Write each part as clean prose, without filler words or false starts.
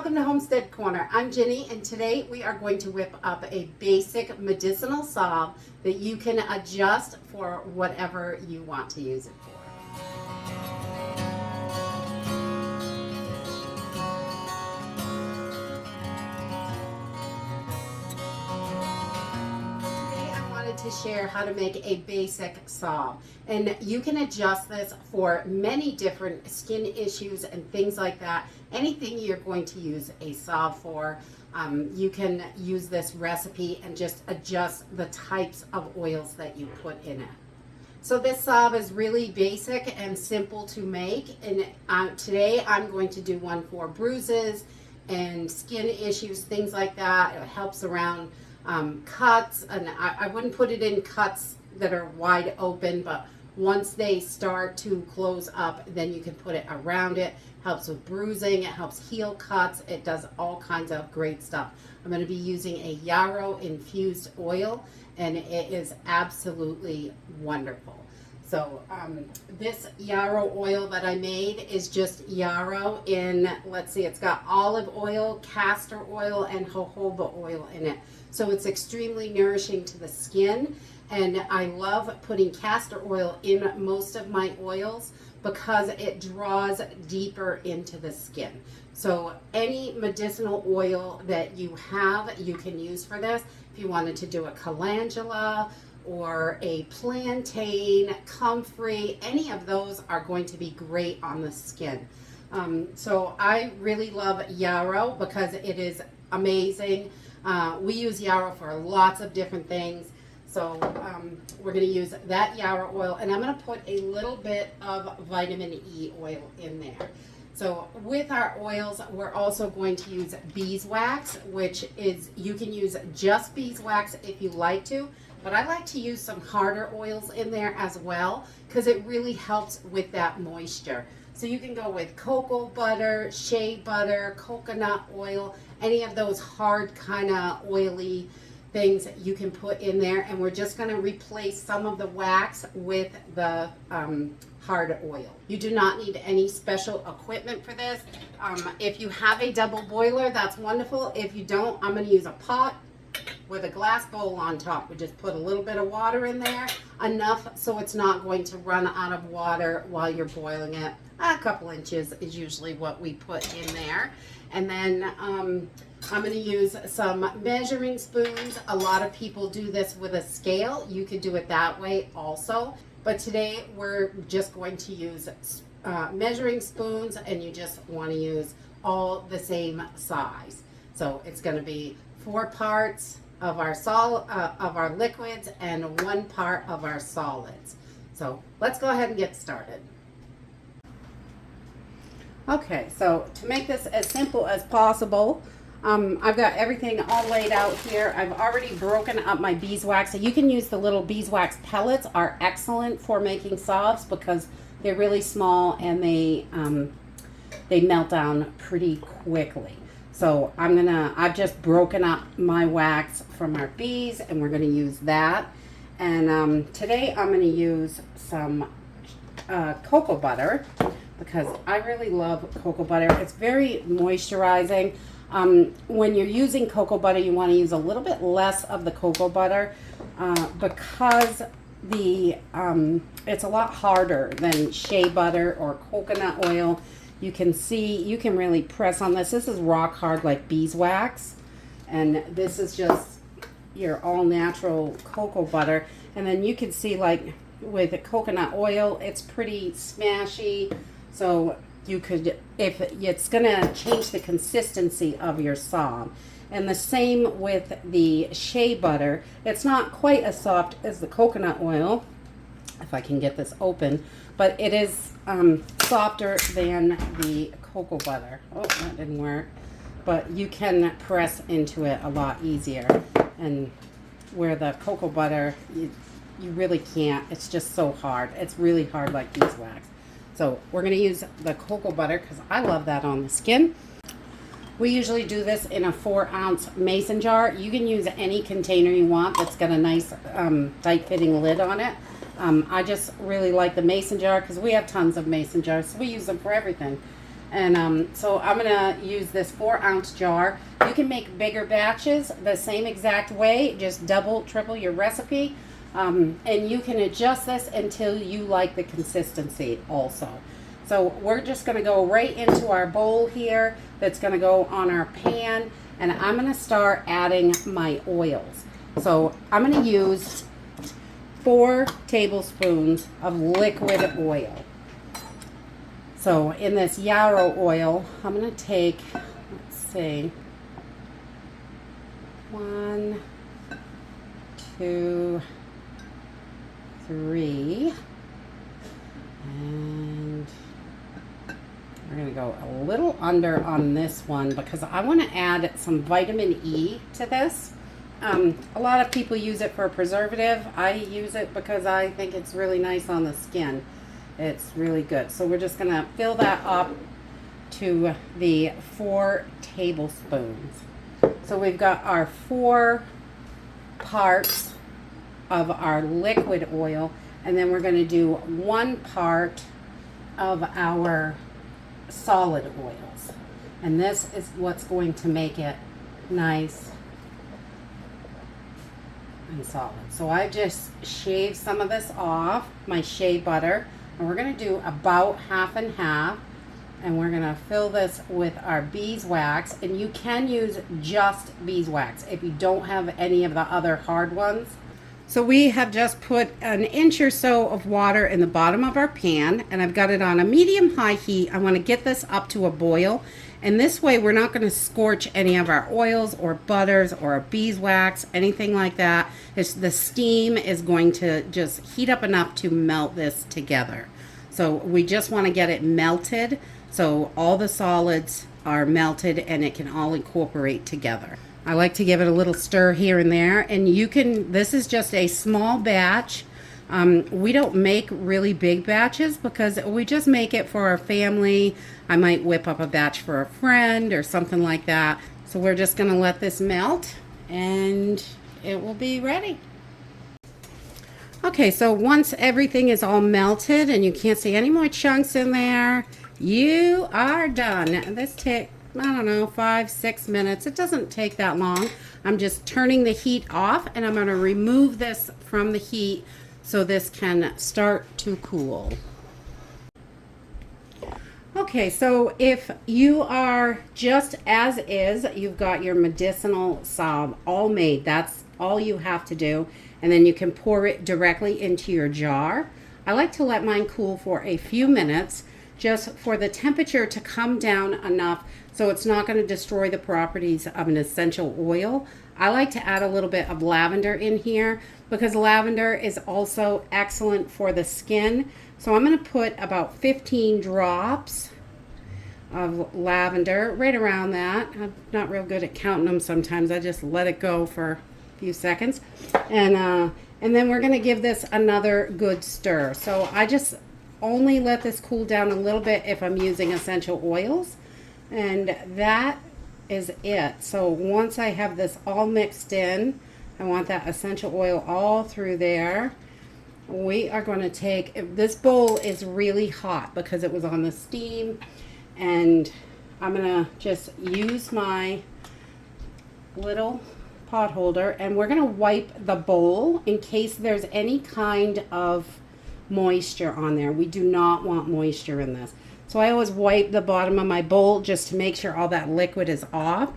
welcome to Homestead Corner. I'm Jenny, and today we are going to whip up a basic medicinal salve that you can adjust for whatever you want to use it for. To share how to make a basic salve, and you can adjust this for many different skin issues and things like that. Anything you're going to use a salve for, you can use this recipe and just adjust the types of oils that you put in it. So this salve is really basic and simple to make, and today I'm going to do one for bruises and skin issues, things like that. It helps around cuts, and I wouldn't put it in cuts that are wide open, but once they start to close up, then you can put it around it. Helps with bruising, it helps heal cuts, it does all kinds of great stuff. I'm going to be using a Yarrow infused oil, and it is absolutely wonderful. So this Yarrow oil that I made is just Yarrow in, let's see, it's got olive oil, castor oil, and jojoba oil in it. So it's extremely nourishing to the skin, and I love putting castor oil in most of my oils because it draws deeper into the skin. So any medicinal oil that you have, you can use for this. If you wanted to do a calendula or a plantain, comfrey, any of those are going to be great on the skin. So I really love Yarrow because it is amazing. We use Yarrow for lots of different things. So we're going to use that Yarrow oil, and I'm going to put a little bit of vitamin E oil in there. So with our oils, we're also going to use beeswax, which is, you can use just beeswax if you like to, but I like to use some harder oils in there as well because it really helps with that moisture. So you can go with cocoa butter, shea butter, coconut oil, any of those hard kind of oily things that you can put in there. And we're just going to replace some of the wax with the hard oil. You do not need any special equipment for this. If you have a double boiler, that's wonderful. If you don't, I'm going to use a pot with a glass bowl on top. We just put a little bit of water in there, enough so it's not going to run out of water while you're boiling it. A couple inches is usually what we put in there. And then I'm going to use some measuring spoons. A lot of people do this with a scale. You could do it that way also. But today we're just going to use measuring spoons, and you just want to use all the same size. So it's going to be 4 parts of our liquids and 1 part of our solids. So let's go ahead and get started. Okay, so to make this as simple as possible, I've got everything all laid out here. I've already broken up my beeswax. So you can use the little beeswax pellets, are excellent for making salves because they're really small and they melt down pretty quickly. So I've just broken up my wax from our bees, and we're gonna use that. And today I'm gonna use some cocoa butter because I really love cocoa butter. It's very moisturizing. When you're using cocoa butter, you want to use a little bit less of the cocoa butter because it's a lot harder than shea butter or coconut oil. You can see, you can really press on this. This is rock hard like beeswax, and this is just your all natural cocoa butter. And then you can see, like with the coconut oil, it's pretty smashy. So you could, if it's gonna change the consistency of your salve. And the same with the shea butter. It's not quite as soft as the coconut oil, if I can get this open, but it is softer than the cocoa butter. Oh, that didn't work. But you can press into it a lot easier. And where the cocoa butter, you really can't. It's just so hard. It's really hard like beeswax. So we're going to use the cocoa butter because I love that on the skin. We usually do this in a 4-ounce mason jar. You can use any container you want that's got a nice tight fitting lid on it. I just really like the mason jar because we have tons of mason jars, so we use them for everything. And so I'm gonna use this 4-ounce jar. You can make bigger batches the same exact way, just double, triple your recipe. And you can adjust this until you like the consistency also. So we're just gonna go right into our bowl here that's gonna go on our pan, and I'm gonna start adding my oils. So I'm gonna use 4 tablespoons of liquid oil. So in this yarrow oil, I'm going to take, let's see, 1, 2, 3, and we're going to go a little under on this one because I want to add some vitamin E to this. A lot of people use it for a preservative. I use it because I think it's really nice on the skin. It's really good. So we're just going to fill that up to the 4 tablespoons. So we've got our 4 parts of our liquid oil, and then we're going to do 1 part of our solid oils. And this is what's going to make it nice and solid. So I just shaved some of this off, my shea butter. And we're going to do about half and half, and we're going to fill this with our beeswax, and you can use just beeswax if you don't have any of the other hard ones. So we have just put an inch or so of water in the bottom of our pan, and I've got it on a medium-high heat. I want to get this up to a boil, and this way we're not going to scorch any of our oils or butters or beeswax, anything like that. The steam is going to just heat up enough to melt this together. So we just want to get it melted so all the solids are melted and it can all incorporate together. I like to give it a little stir here and there, and you can, this is just a small batch. We don't make really big batches because we just make it for our family. I might whip up a batch for a friend or something like that. So we're just going to let this melt and it will be ready. Okay, so once everything is all melted and you can't see any more chunks in there, you are done. This takes, I don't know, 5-6 minutes. It doesn't take that long. I'm just turning the heat off, and I'm going to remove this from the heat so this can start to cool. Okay, so if you are just as is, you've got your medicinal salve all made. That's all you have to do, and then you can pour it directly into your jar. I like to let mine cool for a few minutes just for the temperature to come down enough so it's not going to destroy the properties of an essential oil. I like to add a little bit of lavender in here because lavender is also excellent for the skin. So I'm going to put about 15 drops of lavender, right around that. I'm not real good at counting them sometimes. I just let it go for a few seconds. And then we're going to give this another good stir. So I just only let this cool down a little bit if I'm using essential oils. And that is it. So once I have this all mixed in, I want that essential oil all through there. We are going to take, this bowl is really hot because it was on the steam, and I'm going to just use my little pot holder, and we're going to wipe the bowl in case there's any kind of moisture on there. We do not want moisture in this. So I always wipe the bottom of my bowl just to make sure all that liquid is off,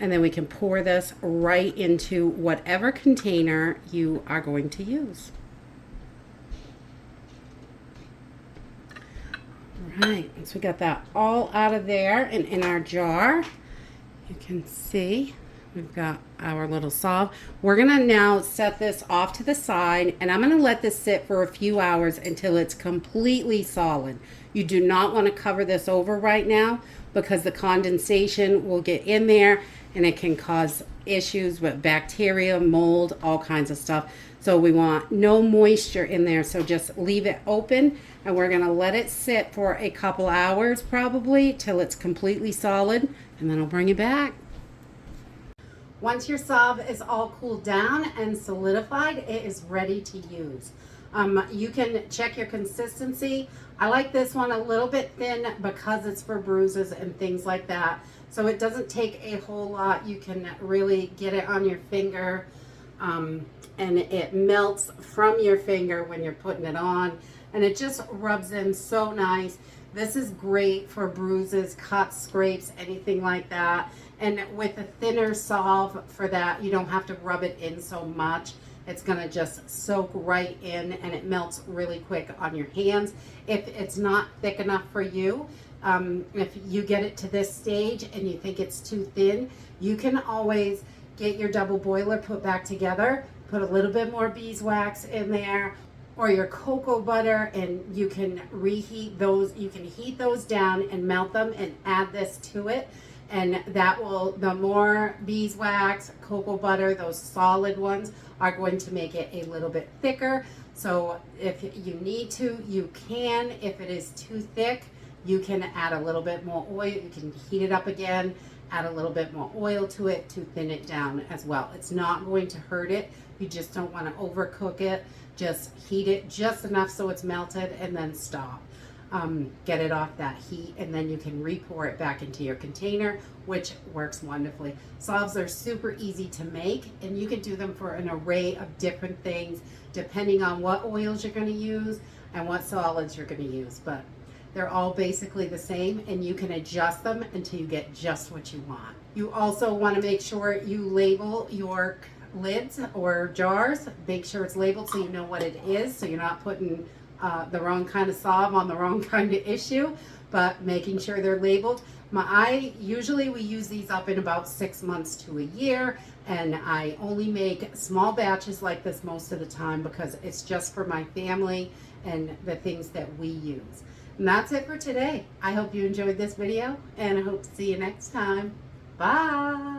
and then we can pour this right into whatever container you are going to use. All right, so we got that all out of there and in our jar. You can see we've got our little salve. We're gonna now set this off to the side, and I'm gonna let this sit for a few hours until it's completely solid. You do not want to cover this over right now because the condensation will get in there and it can cause issues with bacteria, mold, all kinds of stuff. So we want no moisture in there, so just leave it open, and we're gonna let it sit for a couple hours probably till it's completely solid, and then I'll bring it back. Once your salve is all cooled down and solidified, it is ready to use. You can check your consistency. I like this one a little bit thin because it's for bruises and things like that. So it doesn't take a whole lot. You can really get it on your finger, and it melts from your finger when you're putting it on, and it just rubs in so nice. This is great for bruises, cuts, scrapes, anything like that. And with a thinner salve for that, you don't have to rub it in so much. It's gonna just soak right in, and it melts really quick on your hands. If it's not thick enough for you, if you get it to this stage and you think it's too thin, you can always get your double boiler put back together, put a little bit more beeswax in there, or your cocoa butter, and you can reheat those. You can heat those down and melt them and add this to it. And that will, the more beeswax, cocoa butter, those solid ones are going to make it a little bit thicker. So if you need to, you can. If it is too thick, you can add a little bit more oil. You can heat it up again, add a little bit more oil to it to thin it down as well. It's not going to hurt it. You just don't want to overcook it. Just heat it just enough so it's melted, and then stop. Get it off that heat, and then you can re-pour it back into your container, which works wonderfully. Salves are super easy to make, and you can do them for an array of different things depending on what oils you're going to use and what solids you're going to use. But they're all basically the same, and you can adjust them until you get just what you want. You also want to make sure you label your lids or jars. Make sure it's labeled so you know what it is, so you're not putting the wrong kind of salve on the wrong kind of issue, but making sure they're labeled. Usually we use these up in about 6 months to a year, and I only make small batches like this most of the time because it's just for my family and the things that we use. And that's it for today. I hope you enjoyed this video, and I hope to see you next time. Bye.